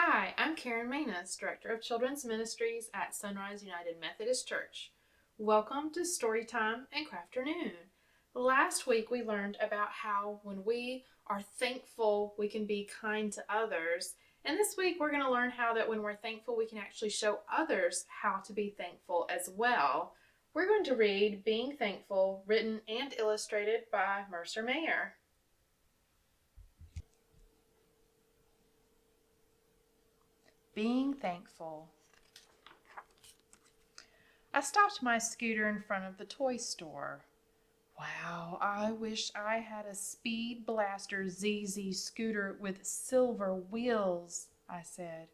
Hi, I'm Karen Manas, Director of Children's Ministries at Sunrise United Methodist Church. Welcome to Storytime and Crafternoon. Last week we learned about how when we are thankful, we can be kind to others. And this week we're going to learn how that when we're thankful, we can actually show others how to be thankful as well. We're going to read Being Thankful, written and illustrated by Mercer Mayer. Being Thankful. I stopped my scooter in front of the toy store. Wow, I wish I had a Speed Blaster ZZ scooter with silver wheels, I said.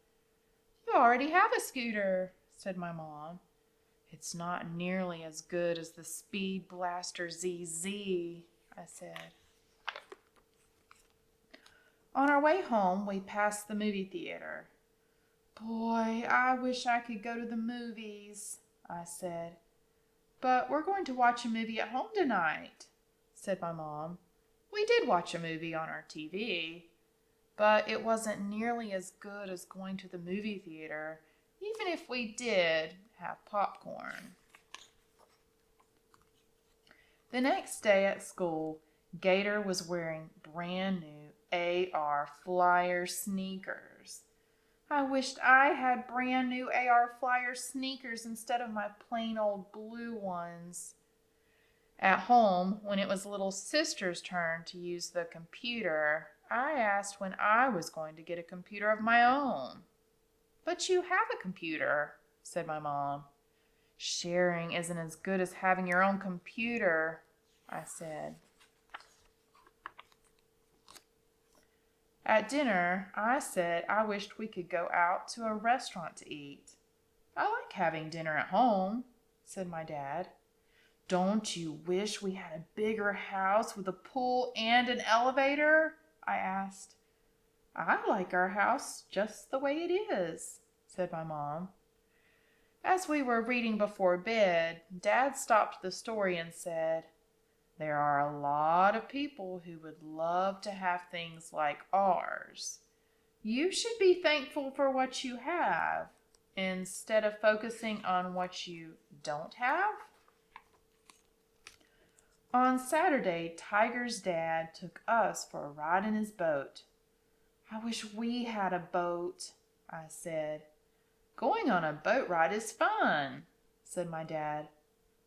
You already have a scooter, said my mom. It's not nearly as good as the Speed Blaster ZZ, I said. On our way home, we passed the movie theater. Boy, I wish I could go to the movies, I said. But we're going to watch a movie at home tonight, said my mom. We did watch a movie on our TV, but it wasn't nearly as good as going to the movie theater, even if we did have popcorn. The next day at school, Gator was wearing brand new AR Flyer sneakers. I wished I had brand new AR Flyer sneakers instead of my plain old blue ones. At home, when it was little sister's turn to use the computer, I asked when I was going to get a computer of my own. But you have a computer, said my mom. Sharing isn't as good as having your own computer, I said. At dinner, I said I wished we could go out to a restaurant to eat. I like having dinner at home, said my dad. Don't you wish we had a bigger house with a pool and an elevator? I asked. I like our house just the way it is, said my mom. As we were reading before bed, Dad stopped the story and said, There are a lot of people who would love to have things like ours. You should be thankful for what you have instead of focusing on what you don't have. On Saturday, Tiger's dad took us for a ride in his boat. I wish we had a boat, I said. Going on a boat ride is fun, said my dad.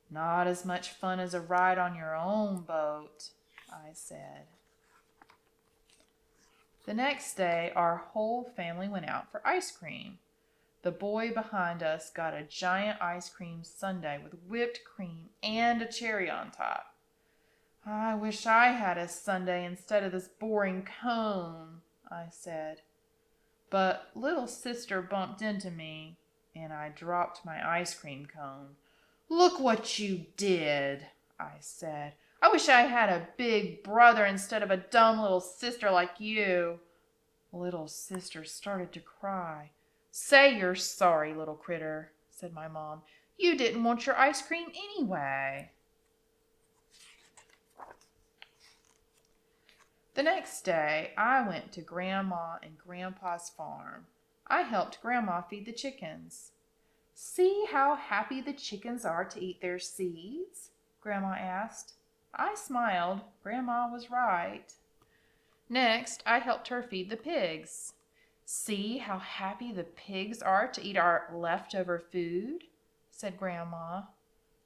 Not as much fun as a ride on your own boat, I said. The next day, our whole family went out for ice cream. The boy behind us got a giant ice cream sundae with whipped cream and a cherry on top. I wish I had a sundae instead of this boring cone, I said. But little sister bumped into me, and I dropped my ice cream cone. Look what you did, I said. I wish I had a big brother instead of a dumb little sister like you. Little sister started to cry. Say you're sorry, little critter, said my mom. You didn't want your ice cream anyway. The next day, I went to Grandma and Grandpa's farm. I helped Grandma feed the chickens. See how happy the chickens are to eat their seeds? Grandma asked. I smiled. Grandma was right. Next, I helped her feed the pigs. See how happy the pigs are to eat our leftover food? Said Grandma.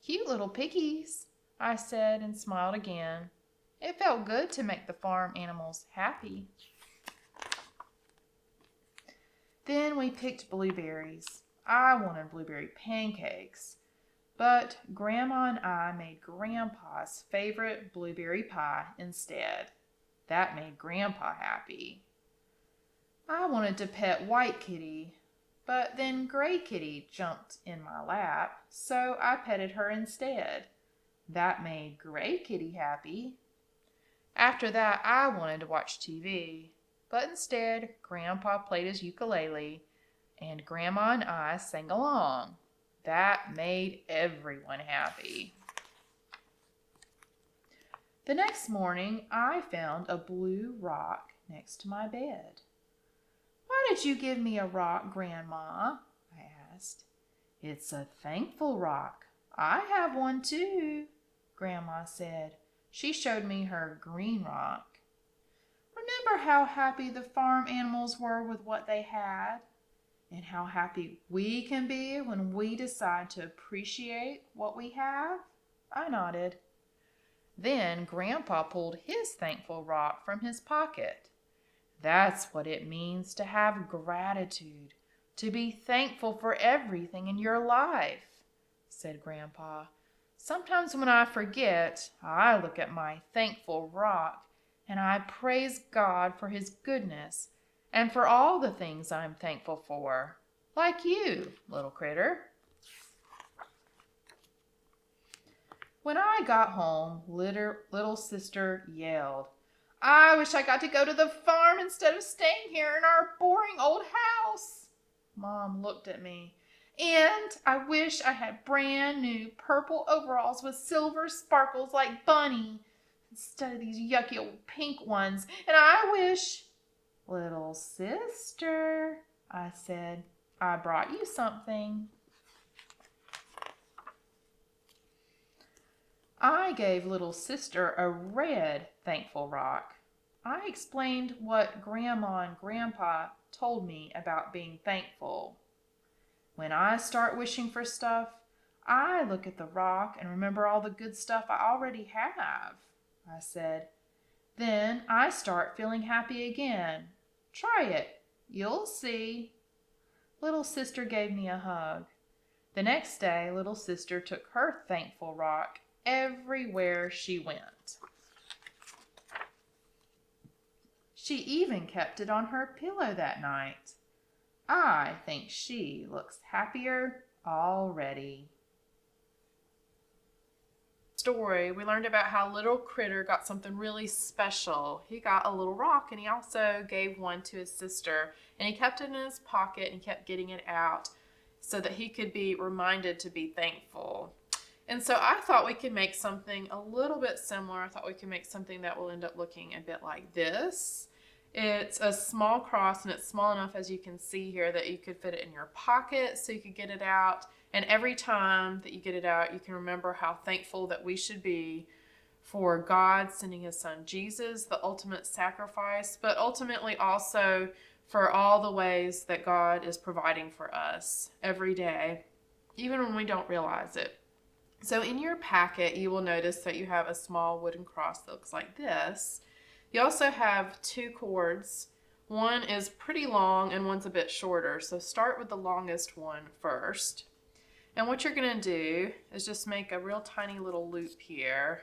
Cute little piggies, I said and smiled again. It felt good to make the farm animals happy. Then we picked blueberries. I wanted blueberry pancakes, but Grandma and I made Grandpa's favorite blueberry pie instead. That made Grandpa happy. I wanted to pet White Kitty, but then Gray Kitty jumped in my lap, so I petted her instead. That made Gray Kitty happy. After that, I wanted to watch TV, but instead, Grandpa played his ukulele, and Grandma and I sang along. That made everyone happy. The next morning, I found a blue rock next to my bed. Why did you give me a rock, Grandma? I asked. It's a thankful rock. I have one too, Grandma said. She showed me her green rock. Remember how happy the farm animals were with what they had? And how happy we can be when we decide to appreciate what we have? I nodded. Then Grandpa pulled his thankful rock from his pocket. That's what it means to have gratitude, to be thankful for everything in your life, said Grandpa. Sometimes when I forget, I look at my thankful rock and I praise God for his goodness and for all the things I'm thankful for, like you, little critter. When I got home, little sister yelled, I wish I got to go to the farm instead of staying here in our boring old house. Mom looked at me. And I wish I had brand new purple overalls with silver sparkles like Bunny instead of these yucky old pink ones. And I wish... Little sister, I said, I brought you something. I gave little sister a red thankful rock. I explained what Grandma and Grandpa told me about being thankful. When I start wishing for stuff, I look at the rock and remember all the good stuff I already have, I said. Then I start feeling happy again. Try it. You'll see. Little sister gave me a hug. The next day, little sister took her thankful rock everywhere she went. She even kept it on her pillow that night. I think she looks happier already. Story, we learned about how little critter got something really special. He got a little rock and he also gave one to his sister, and he kept it in his pocket and kept getting it out so that he could be reminded to be thankful. And so I thought we could make something a little bit similar. I thought we could make something that will end up looking a bit like this. It's a small cross, and it's small enough, as you can see here, that you could fit it in your pocket so you could get it out. And every time that you get it out, you can remember how thankful that we should be for God sending his son Jesus, the ultimate sacrifice, but ultimately also for all the ways that God is providing for us every day, even when we don't realize it. So in your packet, you will notice that you have a small wooden cross that looks like this. You also have two cords. One is pretty long and one's a bit shorter. So start with the longest one first. And what you're going to do is just make a real tiny little loop here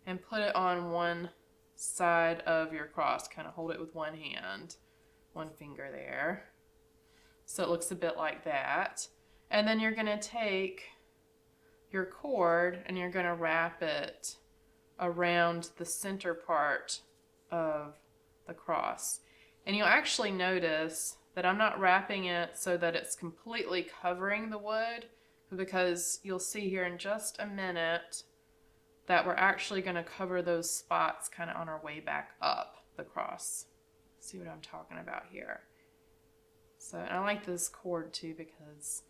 and put it on one side of your cross. Kind of hold it with one hand, one finger there. So it looks a bit like that. And then you're going to take your cord and you're going to wrap it around the center part of the cross. And you'll actually notice that I'm not wrapping it so that it's completely covering the wood, because you'll see here in just a minute that we're actually going to cover those spots kind of on our way back up the cross. See what I'm talking about here? So, and I like this cord too because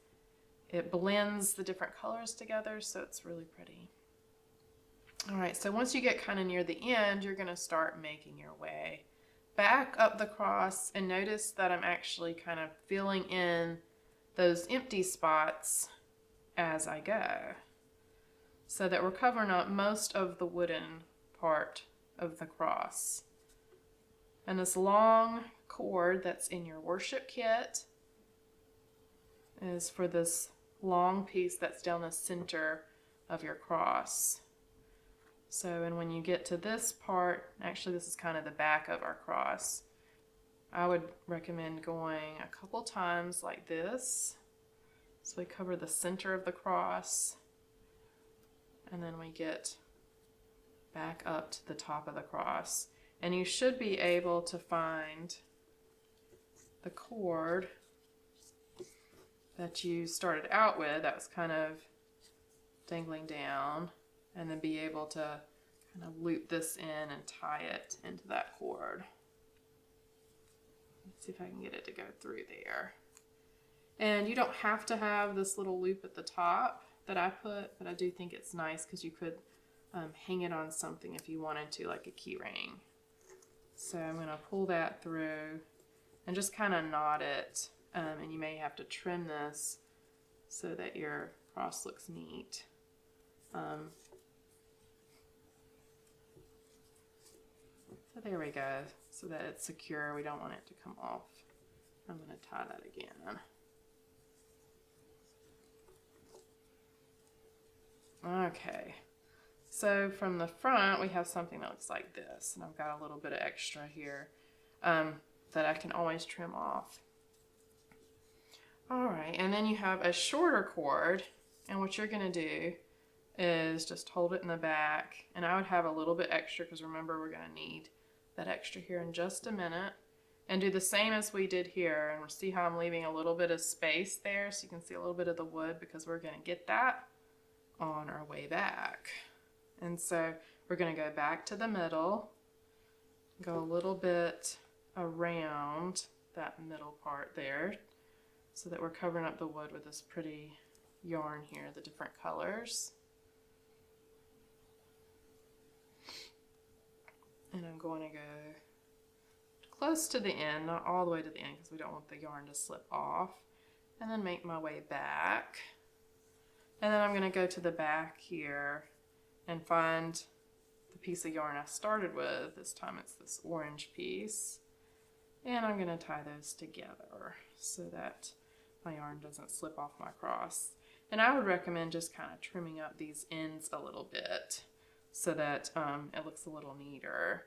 it blends the different colors together, so it's really pretty. All right, so once you get kind of near the end, you're going to start making your way back up the cross, and notice that I'm actually kind of filling in those empty spots as I go, so that we're covering up most of the wooden part of the cross. And this long cord that's in your worship kit is for this long piece that's down the center of your cross. So, and when you get to this part, actually this is kind of the back of our cross, I would recommend going a couple times like this. So we cover the center of the cross, and then we get back up to the top of the cross. And you should be able to find the cord that you started out with that was kind of dangling down, and then be able to kind of loop this in and tie it into that cord. Let's see if I can get it to go through there. And you don't have to have this little loop at the top that I put, but I do think it's nice because you could hang it on something if you wanted to, like a key ring. So I'm going to pull that through and just kind of knot it. And you may have to trim this so that your cross looks neat. So there we go, so that it's secure. We don't want it to come off. I'm going to tie that again. Okay, so from the front we have something that looks like this, and I've got a little bit of extra here that I can always trim off. All right, and then you have a shorter cord, and what you're going to do is just hold it in the back, and I would have a little bit extra because remember we're going to need that extra here in just a minute, and do the same as we did here, and we'll see how I'm leaving a little bit of space there so you can see a little bit of the wood because we're going to get that on our way back. And so we're going to go back to the middle, go a little bit around that middle part there so that we're covering up the wood with this pretty yarn here, the different colors. And I'm going to go close to the end, not all the way to the end because we don't want the yarn to slip off, and then make my way back. And then I'm going to go to the back here and find the piece of yarn I started with. This time it's this orange piece. And I'm going to tie those together so that my yarn doesn't slip off my cross. And I would recommend just kind of trimming up these ends a little bit so that it looks a little neater.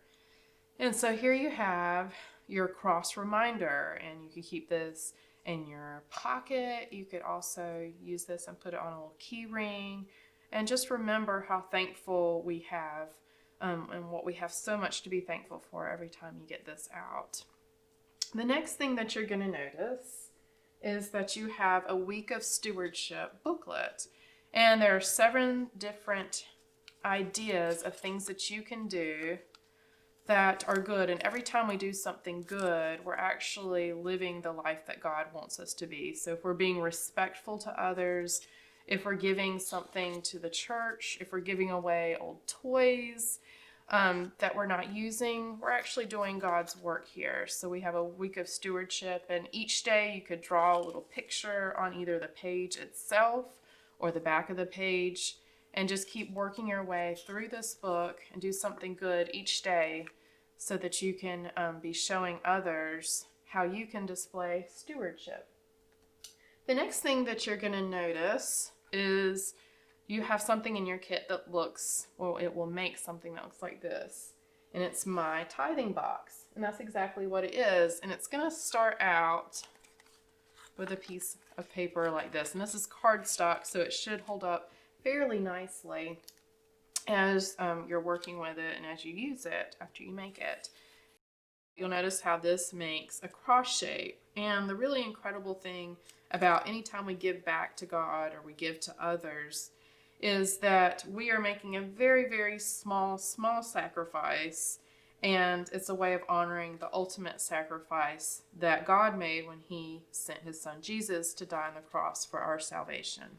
And so here you have your cross reminder, and you can keep this in your pocket. You could also use this and put it on a little key ring, and just remember how thankful we have and what we have so much to be thankful for every time you get this out. The next thing that you're going to notice is that you have a week of stewardship booklet, and there are 7 different ideas of things that you can do that are good, and every time we do something good, we're actually living the life that God wants us to be. So if we're being respectful to others, if we're giving something to the church, if we're giving away old toys that we're not using, we're actually doing God's work here. So we have a week of stewardship, and each day you could draw a little picture on either the page itself or the back of the page, and just keep working your way through this book and do something good each day so that you can be showing others how you can display stewardship. The next thing that you're going to notice is you have something in your kit that looks, well, it will make something that looks like this. And it's my tithing box. And that's exactly what it is. And it's going to start out with a piece of paper like this. And this is cardstock, so it should hold up fairly nicely as you're working with it and as you use it after you make it. You'll notice how this makes a cross shape. And the really incredible thing about anytime we give back to God or we give to others is that we are making a very, very small sacrifice, and it's a way of honoring the ultimate sacrifice that God made when he sent his son Jesus to die on the cross for our salvation.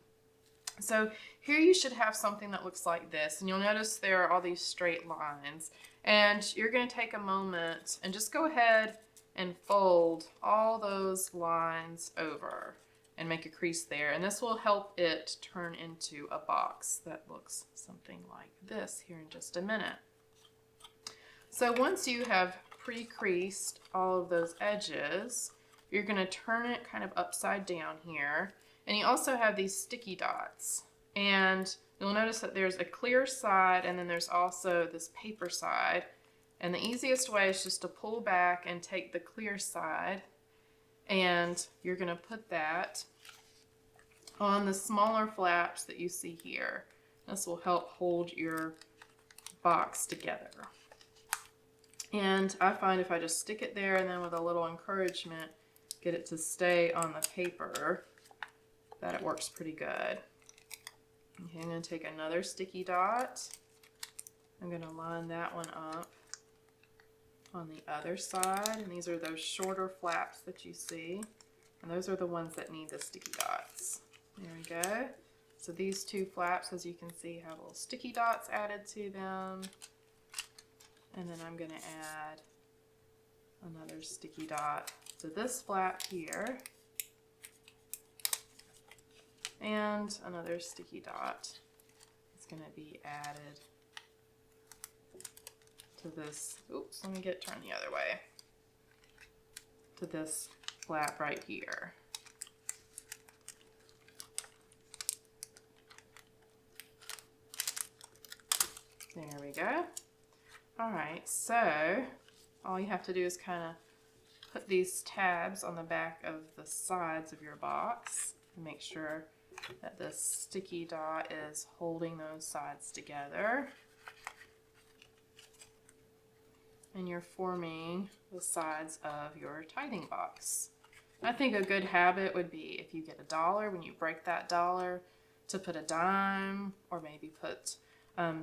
So here you should have something that looks like this, and you'll notice there are all these straight lines, and you're going to take a moment and just go ahead and fold all those lines over and make a crease there, and this will help it turn into a box that looks something like this here in just a minute. So once you have pre-creased all of those edges, you're going to turn it kind of upside down here. And you also have these sticky dots, and you'll notice that there's a clear side and then there's also this paper side, and the easiest way is just to pull back and take the clear side, and you're going to put that on the smaller flaps that you see here. This will help hold your box together. And I find if I just stick it there and then with a little encouragement get it to stay on the paper, that it works pretty good. Okay, I'm going to take another sticky dot. I'm going to line that one up. on the other side, and these are those shorter flaps that you see, and those are the ones that need the sticky dots. There we go. So these two flaps, as you can see, have little sticky dots added to them, and then I'm going to add another sticky dot to this flap here, and another sticky dot is going to be added to this, oops, let me get it turned the other way, to this flap right here. There we go. All right, so all you have to do is kind of put these tabs on the back of the sides of your box and make sure that the sticky dot is holding those sides together. And you're forming the sides of your tithing box. I think a good habit would be, if you get $1, when you break that dollar, to put a dime, or maybe put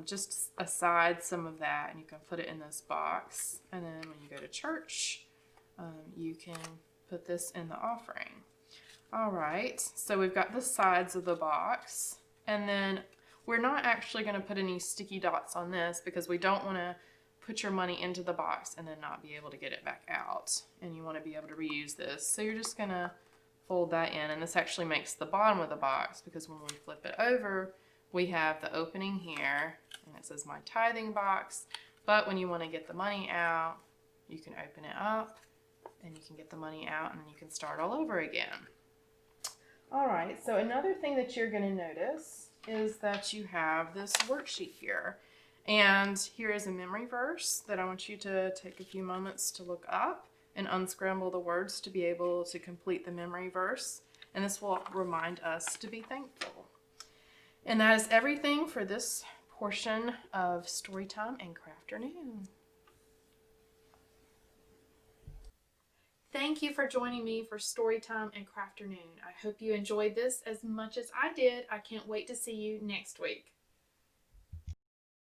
just aside some of that, and you can put it in this box. And then when you go to church, you can put this in the offering. All right, so we've got the sides of the box, and then we're not actually going to put any sticky dots on this because we don't want to put your money into the box and then not be able to get it back out, and you want to be able to reuse this. So you're just going to fold that in, and this actually makes the bottom of the box, because when we flip it over, we have the opening here, and it says my tithing box. But when you want to get the money out, you can open it up and you can get the money out, and then you can start all over again. All right, so another thing that you're going to notice is that you have this worksheet here. And here is a memory verse that I want you to take a few moments to look up and unscramble the words to be able to complete the memory verse. And this will remind us to be thankful. And that is everything for this portion of Storytime and Crafternoon. Thank you for joining me for Storytime and Crafternoon. I hope you enjoyed this as much as I did. I can't wait to see you next week.